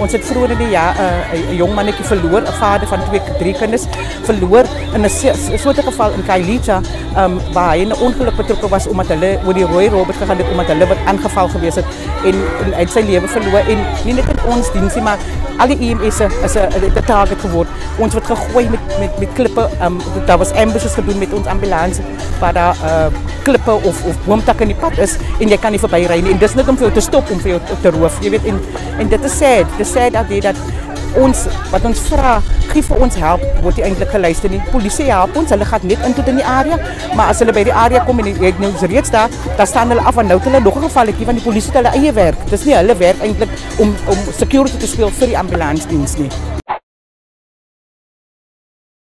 Ons het vroeger in die jaar 'n jong mannetjie verloor, 'n vader van 3 kinders verloor in 'n soorte geval in Khayelitsha, waar hy in 'n ongeluk betrokke was omdat hulle oor die Rooi Robert gegaan het omdat hulle wat aangeval gewees het en hy het sy lewe verloor en nie net in ons diens nie, maar al die EMS is 'n target geword. Ons word gegooi met klippe, daar was ambushes gedoen met ons ambulans waar daar klippe of boomtakke in die pad is en jy kan nie verby ry nie en dis net om vir jou te stop om vir jou te roof, jy weet, en dit is sad. Dit is sad dat ons wat ons vra, gee vir ons help, word nie eintlik geluister nie. Polisie help ons, hulle gaan net in tot in die area, maar as hulle by die area kom en jy nou reeds daar staan hulle af en nou het hulle nog 'n gevalletjie want die polisie het hulle eie werk. Dis nie hulle werk eintlik om security te speel vir die ambulansdiens nie.